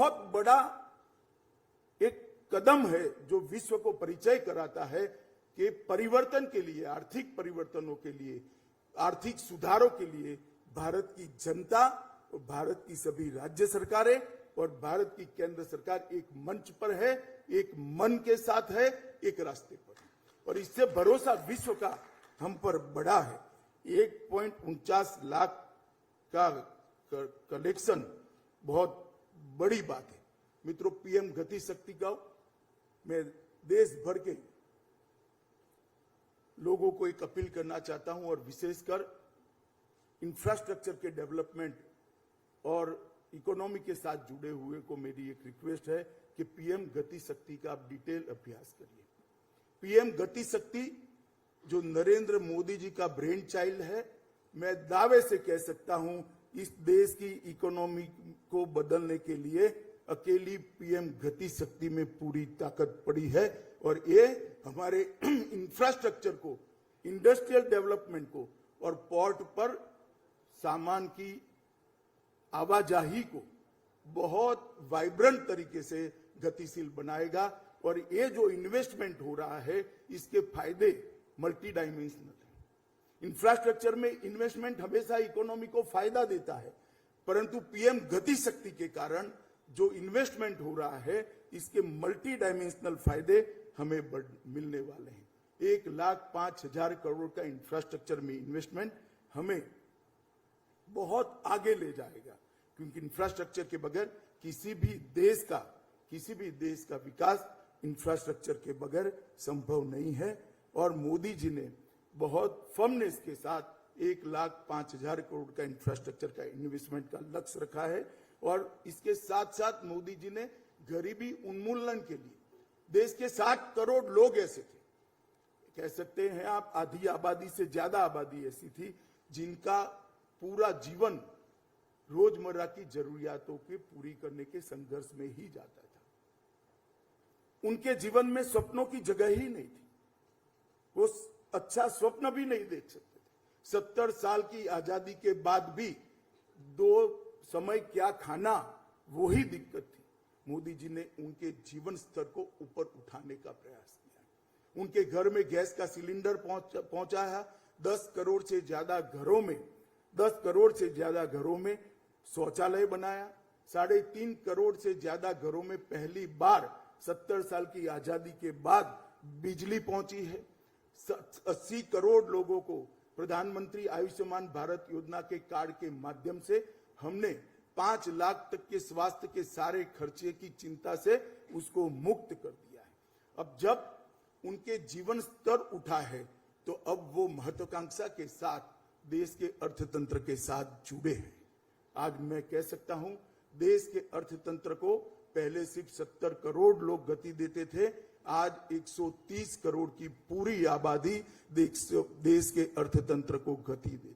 बहुत बड़ा एक कदम है जो विश्व को परिचय कराता है कि परिवर्तन के लिए, आर्थिक परिवर्तनों के लिए, आर्थिक सुधारों के लिए भारत की जनता और भारत की सभी राज्य सरकारें और भारत की केंद्र सरकार एक मंच पर है, एक मन के साथ है, एक रास्ते पर। और इससे भरोसा विश्व का हम पर बढ़ा है। 1.49 लाख का कलेक्शन बहुत बड़ी बात है। मित्रों, पीएम गति शक्ति का मैं देश भर के लोगों को एक अपील करना चाहता हूं और विशेषकर इंफ्रास्ट्रक्चर के डेवलपमेंट और इकोनॉमी के साथ जुड़े हुए को मेरी एक रिक्वेस्ट है कि पीएम गति शक्ति का आप डिटेल अभ्यास करिए। पीएम गति शक्ति जो नरेंद्र मोदी जी का ब्रेन चाइल्ड है, मैं दावे से कह सकता हूं इस देश की इकोनॉमी को बदलने के लिए अकेली पीएम गति शक्ति में पूरी ताकत पड़ी है। और ये हमारे इंफ्रास्ट्रक्चर को, इंडस्ट्रियल डेवलपमेंट को और पोर्ट पर सामान की आवाजाही को बहुत वाइब्रेंट तरीके से गतिशील बनाएगा। और ये जो इन्वेस्टमेंट हो रहा है इसके फायदे मल्टी डायमेंशनल है। इंफ्रास्ट्रक्चर में इन्वेस्टमेंट हमेशा इकोनॉमी को फायदा देता है, परंतु पीएम गति शक्ति के कारण जो इन्वेस्टमेंट हो रहा है इसके मल्टी डायमेंशनल फायदे हमें मिलने वाले हैं। 1,05,000 करोड़ का इंफ्रास्ट्रक्चर में इन्वेस्टमेंट हमें बहुत आगे ले जाएगा, क्योंकि इंफ्रास्ट्रक्चर के बगैर किसी भी देश का विकास इंफ्रास्ट्रक्चर के बगैर संभव नहीं है। और मोदी जी ने बहुत फर्मनेस के साथ 1,05,000 करोड़ का इंफ्रास्ट्रक्चर का इन्वेस्टमेंट का लक्ष्य रखा है। और इसके साथ साथ मोदी जी ने गरीबी उन्मूलन के लिए देश के 60 करोड़ लोग ऐसे थे, कह सकते हैं आप आधी आबादी से ज्यादा आबादी ऐसी थी जिनका पूरा जीवन रोजमर्रा की जरूरियातों के पूरी करने के संघर्ष में ही जाता था। उनके जीवन में सपनों की जगह ही नहीं थी, वो अच्छा स्वप्न भी नहीं देख सकते थे। 70 साल की आजादी के बाद भी 2 समय क्या खाना वो ही दिक्कत थी। मोदी जी ने उनके जीवन स्तर को ऊपर उठाने का प्रयास किया। उनके घर में गैस का सिलेंडर पहुंचाया। 10 करोड़ से ज्यादा घरों में शौचालय बनाया। 3.5 करोड़ से ज्यादा घरों में पहली बार 70 साल की आजादी के बाद बिजली पहुंची है। 80 करोड़ लोगों को प्रधानमंत्री आयुष्मान भारत योजना के कार्ड के माध्यम से हमने 5 लाख तक के स्वास्थ्य के सारे खर्चे की चिंता से उसको मुक्त कर दिया है। अब जब उनके जीवन स्तर उठा है तो अब वो महत्वाकांक्षा के साथ देश के अर्थतंत्र के साथ जुड़े हैं। आज मैं कह सकता हूं देश के अर्थतंत्र को पहले सिर्फ 70 करोड़ लोग गति देते थे, आज 130 करोड़ की पूरी आबादी देश के अर्थतंत्र को गति देती है।